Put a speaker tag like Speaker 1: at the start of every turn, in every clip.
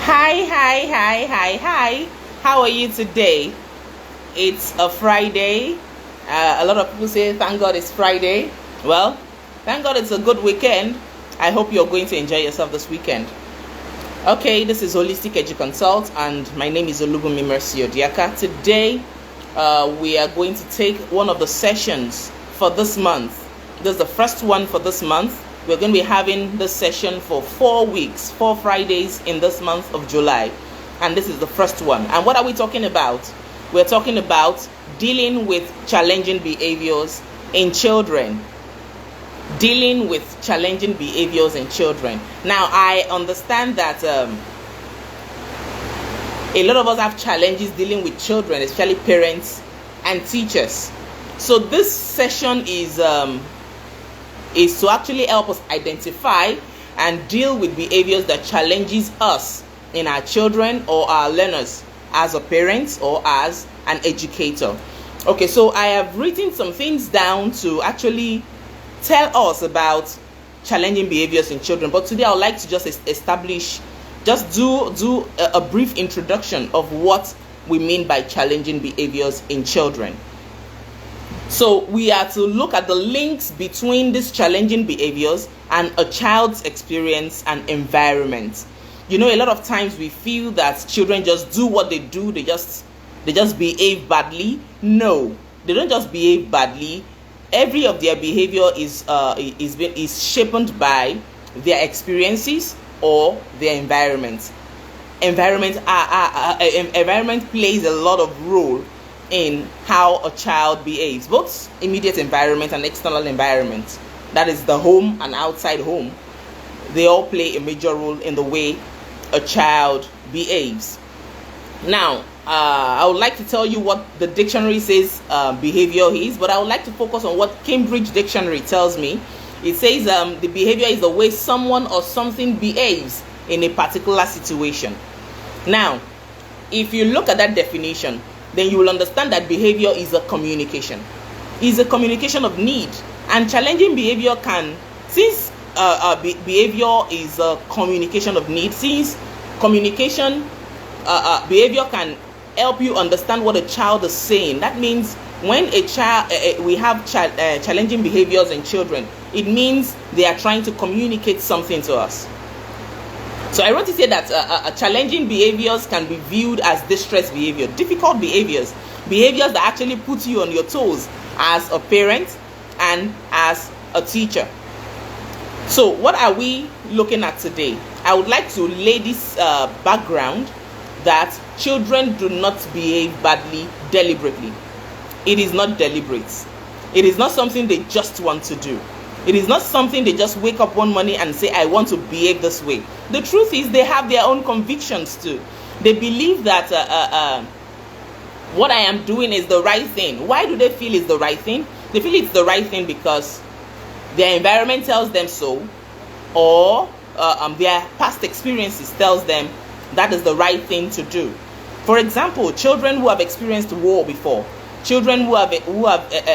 Speaker 1: Hi. How are you today? It's a Friday. A lot of people say, thank God it's Friday. Well, thank God it's a good weekend. I hope you're going to enjoy yourself this weekend. Okay, this is Holistic Edu-Consult, and my name is Olubunmi Mercy Odiaka. Today, we are going to take one of the sessions for this month. This is the first one for this month. We're going to be having this session for 4 weeks, 4 Fridays in this month of July. And this is the first one. And what are we talking about? We're talking about dealing with challenging behaviors in children. Dealing with challenging behaviors in children. Now, I understand that a lot of us have challenges dealing with children, especially parents and teachers. So this session is to actually help us identify and deal with behaviors that challenges us in our children or our learners as a parent or as an educator. Okay, so I have written some things down to actually tell us about challenging behaviors in children, but today I would like to just do a brief introduction of what we mean by challenging behaviors in children. So we are to look at the links between these challenging behaviors and a child's experience and environment. You know, a lot of times we feel that children just do what they do, they just behave badly. No, they don't just behave badly. Every of their behavior is shaped by their experiences or their environment. Environment plays a lot of role in how a child behaves, both immediate environment and external environment. That is the home and outside home. They all play a major role in the way a child behaves. Now, I would like to tell you what the dictionary says behavior is, but I would like to focus on what Cambridge Dictionary tells me. It says the behavior is the way someone or something behaves in a particular situation. Now, if you look at that definition, then you will understand that behavior is a communication. It's a communication of need. And challenging behavior since behavior is a communication of need, since communication behavior can help you understand what a child is saying. That means when we have challenging behaviors in children, it means they are trying to communicate something to us. So I want to say that challenging behaviors can be viewed as distress behavior, difficult behaviors that actually put you on your toes as a parent and as a teacher. So what are we looking at today? I would like to lay this background that children do not behave badly deliberately. It is not deliberate. It is not something they just want to do. It is not something they just wake up one morning and say, I want to behave this way. The truth is they have their own convictions too. They believe that what I am doing is the right thing. Why do they feel it's the right thing? They feel it's the right thing because their environment tells them so, or their past experiences tells them that is the right thing to do. For example, children who have experienced war before, children who have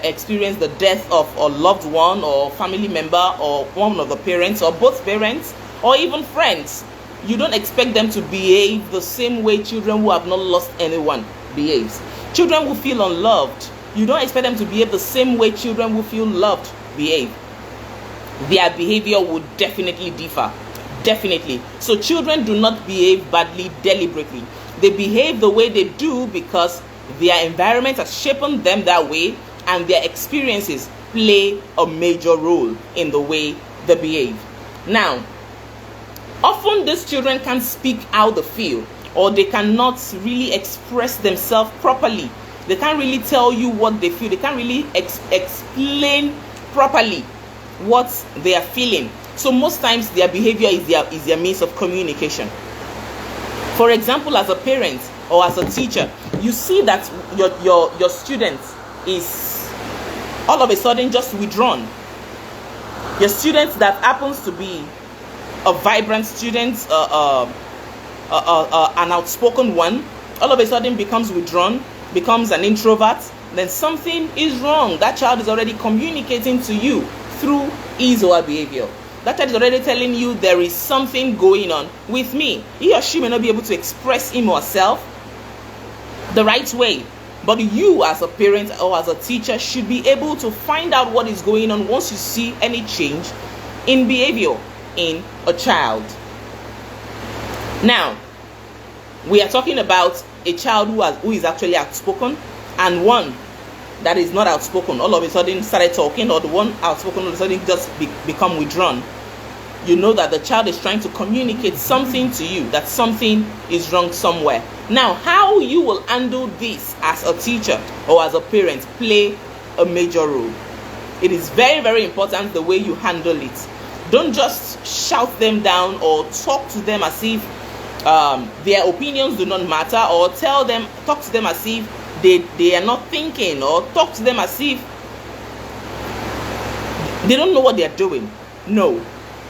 Speaker 1: experienced the death of a loved one or family member or one of the parents or both parents or even friends, you don't expect them to behave the same way children who have not lost anyone behaves. Children who feel unloved, you don't expect them to behave the same way children who feel loved behave. Their behavior would definitely differ. Definitely. So children do not behave badly deliberately. They behave the way they do because their environment has shaped them that way, and their experiences play a major role in the way they behave. Now, often these children can't speak how they feel, or they cannot really express themselves properly. They can't really tell you what they feel. They can't really explain properly what they are feeling. So most times their behavior is their means of communication. For example, as a parent or as a teacher, you see that your student is all of a sudden just withdrawn. Your student that happens to be a vibrant student, an outspoken one, all of a sudden becomes withdrawn, becomes an introvert, then something is wrong. That child is already communicating to you through his or her behavior. That child is already telling you there is something going on with me. He or she may not be able to express him or herself the right way, but you as a parent or as a teacher should be able to find out what is going on once you see any change in behavior in a child. Now, we are talking about a child who is actually outspoken, and one that is not outspoken all of a sudden started talking, or the one outspoken all of a sudden just become withdrawn. You know that the child is trying to communicate something to you, that something is wrong somewhere. Now, how you will handle this as a teacher or as a parent play a major role. It is very, very important the way you handle it. Don't just shout them down or talk to them as if their opinions do not matter, or talk to them as if they are not thinking, or talk to them as if they don't know what they are doing. No.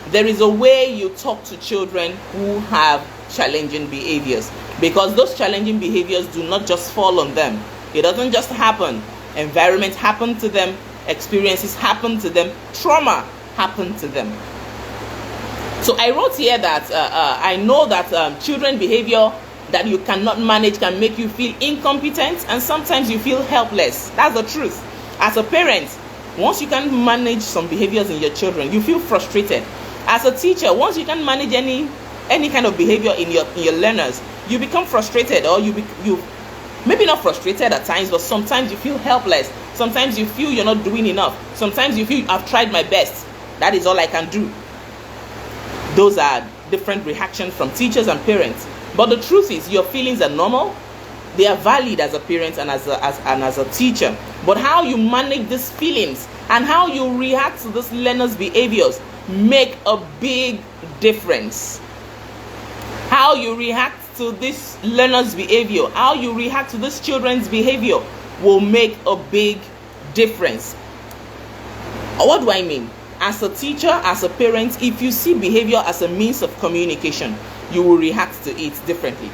Speaker 1: There is a way you talk to children who have challenging behaviors, because those challenging behaviors do not just fall on them. It doesn't just happen. Environment happen to them, experiences happen to them, trauma happen to them. So I wrote here that I know that children behavior that you cannot manage can make you feel incompetent, and sometimes you feel helpless. That's the truth. As a parent, once you can manage some behaviors in your children, you feel frustrated. As a teacher, once you can manage any kind of behavior in your learners, you become frustrated, or you maybe not frustrated at times, but sometimes you feel helpless. Sometimes you feel you're not doing enough. Sometimes you feel I've tried my best. That is all I can do. Those are different reactions from teachers and parents. But the truth is, your feelings are normal. They are valid as a parent and as a teacher. But how you manage these feelings and how you react to these learners' behaviors make a big difference. How you react to this learner's behavior, how you react to this children's behavior will make a big difference. What do I mean? As a teacher, as a parent, if you see behavior as a means of communication, you will react to it differently.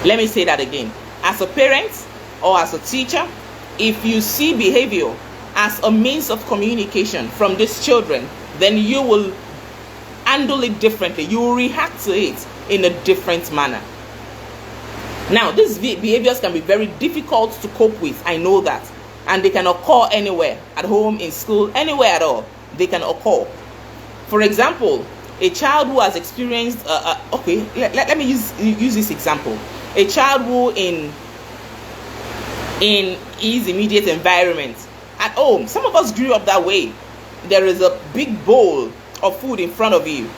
Speaker 1: Let me say that again. As a parent or as a teacher, if you see behavior as a means of communication from these children, then you will handle it differently. You will react to it in a different manner. Now, these behaviors can be very difficult to cope with. I know that. And they can occur anywhere, at home, in school, anywhere at all. They can occur. For example, a child who has experienced, let me use this example. A child who in his immediate environment, at home, some of us grew up that way. There is a big bowl of food in front of you,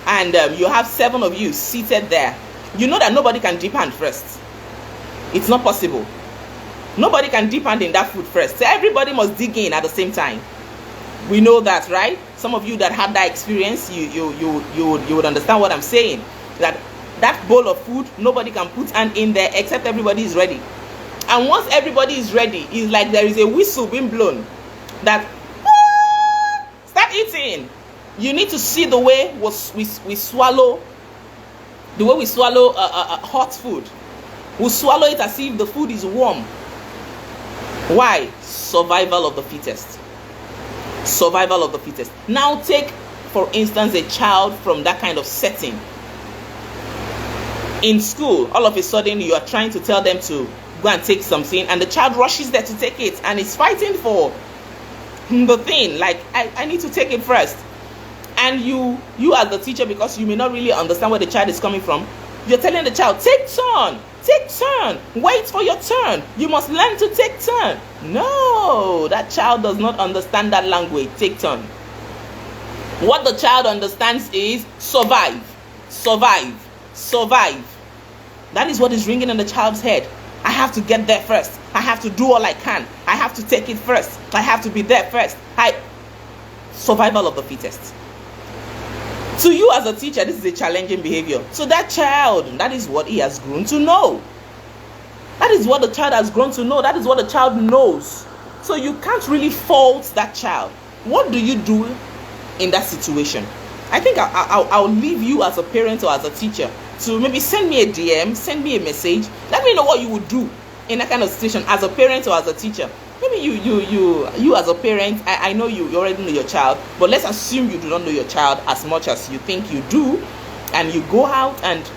Speaker 1: and you have 7 of you seated there. You know that nobody can dip hand first. It's not possible. Nobody can dip hand in that food first. So everybody must dig in at the same time. We know that, right? Some of you that had that experience, you would understand what I'm saying. That bowl of food, nobody can put hand in there except everybody is ready. And once everybody is ready, it's like there is a whistle being blown that start eating. You need to see the way we swallow. The way we swallow hot food. We swallow it as if the food is warm. Why? Survival of the fittest. Survival of the fittest. Now take, for instance, a child from that kind of setting. In school, all of a sudden you are trying to tell them to go and take something, and the child rushes there to take it and is fighting for the thing. Like, I need to take it first. And you as the teacher, because you may not really understand where the child is coming from, you're telling the child, take turn, wait for your turn, you must learn to take turn. No, that child does not understand that language, take turn. What the child understands is survive. That is what is ringing in the child's head. I have to get there first. I have to do all I can. I have to take it first. I have to be there first. Survival of the fittest. To you as a teacher, this is a challenging behavior. So that child, that is what he has grown to know. That is what the child has grown to know. That is what the child knows. So you can't really fault that child. What do you do in that situation? I think I'll leave you as a parent or as a teacher to maybe send me a DM, send me a message. Let me know what you would do in that kind of situation as a parent or as a teacher. maybe you as a parent, I know you already know your child, but let's assume you do not know your child as much as you think you do, and you go out and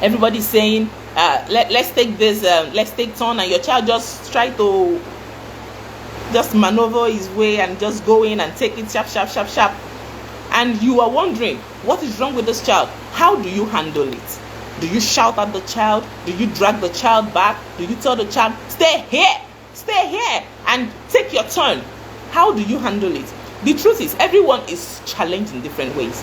Speaker 1: everybody's saying, let's take this, let's take turn, and your child just try to just maneuver his way and just go in and take it sharp, and you are wondering what is wrong with this child. How do you handle it? Do you shout at the child? Do you drag the child back? Do you tell the child, stay here and take your turn? How do you handle it? The truth is, everyone is challenged in different ways.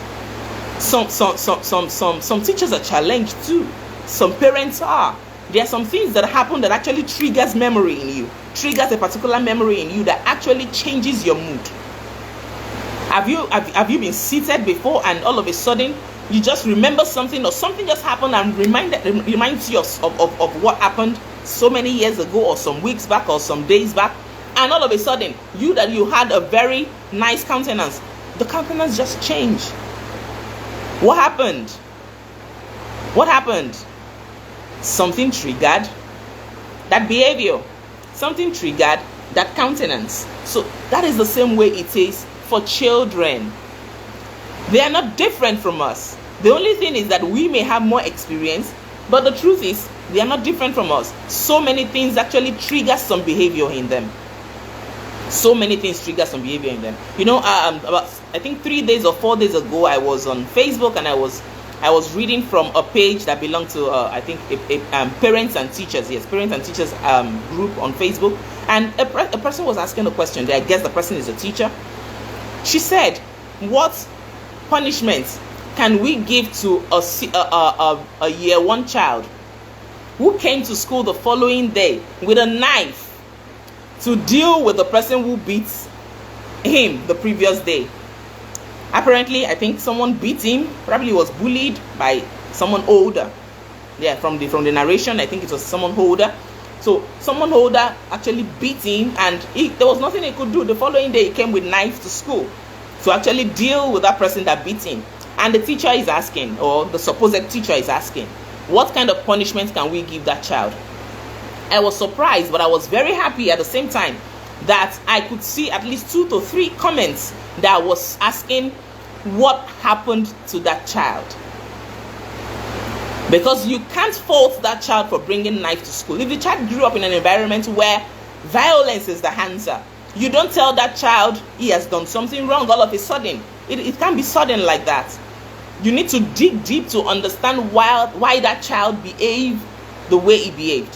Speaker 1: Some teachers are challenged too. Some parents are. There are some things that happen that actually triggers memory in you, triggers a particular memory in you that actually changes your mood. Have you been seated before and all of a sudden you just remember something, or something just happened and reminds you of what happened so many years ago, or some weeks back, or some days back, and all of a sudden you had a very nice countenance, the countenance just changed. What happened? Something triggered that behavior. Something triggered that countenance. So that is the same way it is for children. They are not different from us. The only thing is that we may have more experience, but the truth is they are not different from us. So many things actually trigger some behavior in them. About I think 3 days or 4 days ago, I was on Facebook and I was reading from a page that belonged to I think a parents and teachers group on Facebook, and a person was asking a question. I guess the person is a teacher. She said, what punishments can we give to a year one child who came to school the following day with a knife to deal with the person who beat him the previous day? Apparently, I think someone beat him. Probably was bullied by someone older. Yeah, from the narration, I think it was someone older. So someone older actually beat him, and there was nothing he could do. The following day, he came with knife to school to actually deal with that person that beat him. And the teacher is asking, or the supposed teacher is asking, what kind of punishment can we give that child? I was surprised, but I was very happy at the same time that I could see at least 2 to 3 comments that was asking what happened to that child. Because you can't fault that child for bringing knife to school. If the child grew up in an environment where violence is the answer, you don't tell that child he has done something wrong all of a sudden. It can't be sudden like that. You need to dig deep to understand why that child behaved the way he behaved.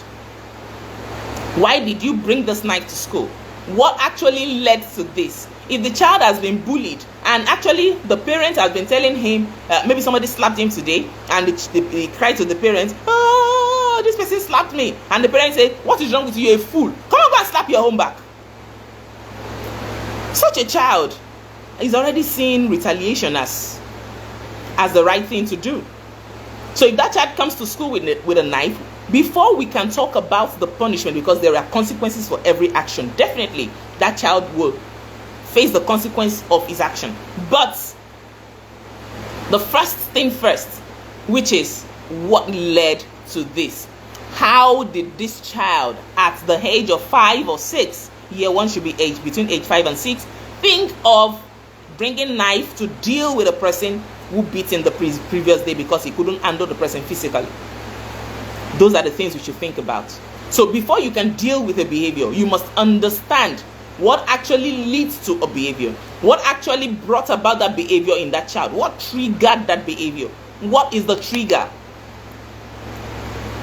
Speaker 1: Why did you bring this knife to school? What actually led to this? If the child has been bullied, and actually the parent has been telling him, maybe somebody slapped him today, and he cried to the parents, oh, this person slapped me. And the parent said, what is wrong with you, a fool? Come on, go and slap your own back. Such a child is already seeing retaliation as the right thing to do. So if that child comes to school with a knife, before we can talk about the punishment, because there are consequences for every action, definitely that child will face the consequence of his action. But the first thing first, which is what led to this. How did this child at the age of 5 or 6, year one should be between age 5 and 6, think of bringing knife to deal with a person who beat him the previous day because he couldn't handle the person physically? Those are the things we should think about. So before you can deal with a behavior, you must understand what actually leads to a behavior. What actually brought about that behavior in that child? What triggered that behavior? What is the trigger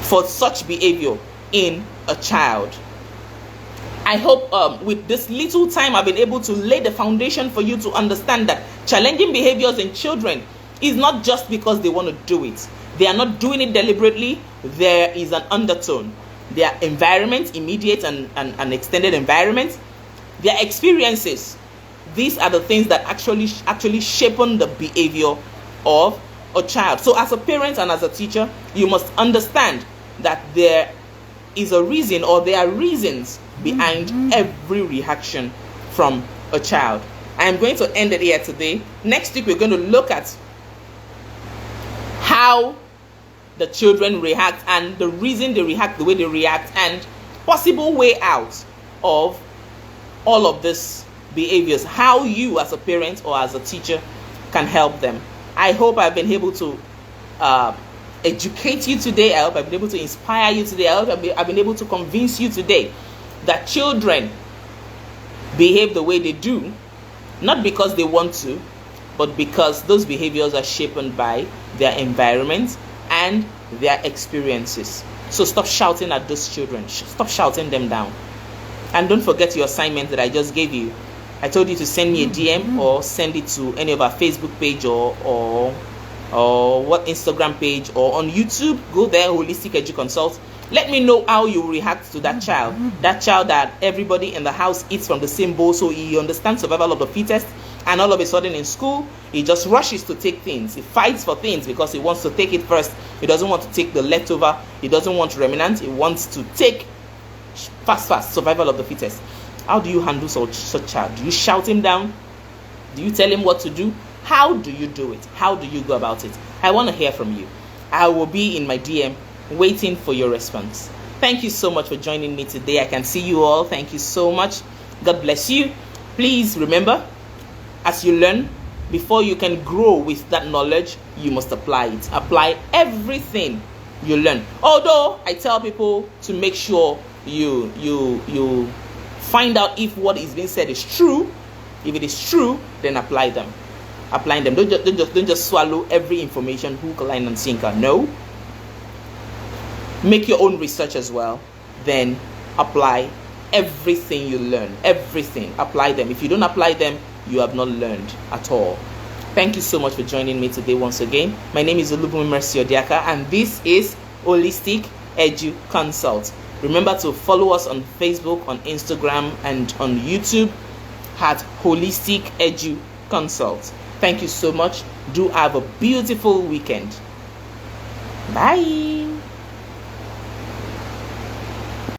Speaker 1: for such behavior in a child? I hope with this little time I've been able to lay the foundation for you to understand that challenging behaviors in children is not just because they want to do it. They are not doing it deliberately. There is an undertone. Their environment, immediate and extended environment, their experiences. These are the things that actually shape on the behavior of a child. So as a parent and as a teacher, you must understand that there is a reason, or there are reasons behind every reaction from a child. I am going to end it here today. Next week, we're going to look at how the children react and the reason they react the way they react, and possible way out of all of these behaviors, how you as a parent or as a teacher can help them. I hope I've been able to educate you today. I hope I've been able to inspire you today. I hope I've been able to convince you today that children behave the way they do, not because they want to, but because those behaviors are shaped by their environment and their experiences. So stop shouting at those children. Stop shouting them down. And don't forget your assignment that I just gave you. I told you to send me a DM or send it to any of our Facebook page or what Instagram page or on YouTube. Go there, Holistic Edu-Consult. Let me know how you react to that child. That child that everybody in the house eats from the same bowl, so he understands survival of the fittest, and all of a sudden in school, he just rushes to take things. He fights for things because he wants to take it first. He doesn't want to take the leftover. He doesn't want remnant. He wants to take fast, survival of the fittest. How do you handle such child? Do you shout him down? Do you tell him what to do? How do you do it? How do you go about it? I want to hear from you. I will be in my DM waiting for your response. Thank you so much for joining me today. I can see you all. Thank you so much. God bless you. Please remember, as you learn, before you can grow with that knowledge, you must apply it. Apply everything you learn. Although I tell people to make sure you find out if what is being said is true. If it is true, then apply them. Apply them. Don't just swallow every information hook, line, and sinker. No. Make your own research as well. Then apply everything you learn. Everything. Apply them. If you don't apply them, you have not learned at all. Thank you so much for joining me today once again. My name is Olubunmi Mercy Odiaka, and this is Holistic Edu-Consult. Remember to follow us on Facebook, on Instagram, and on YouTube at Holistic Edu-Consult. Thank you so much. Do have a beautiful weekend. Bye.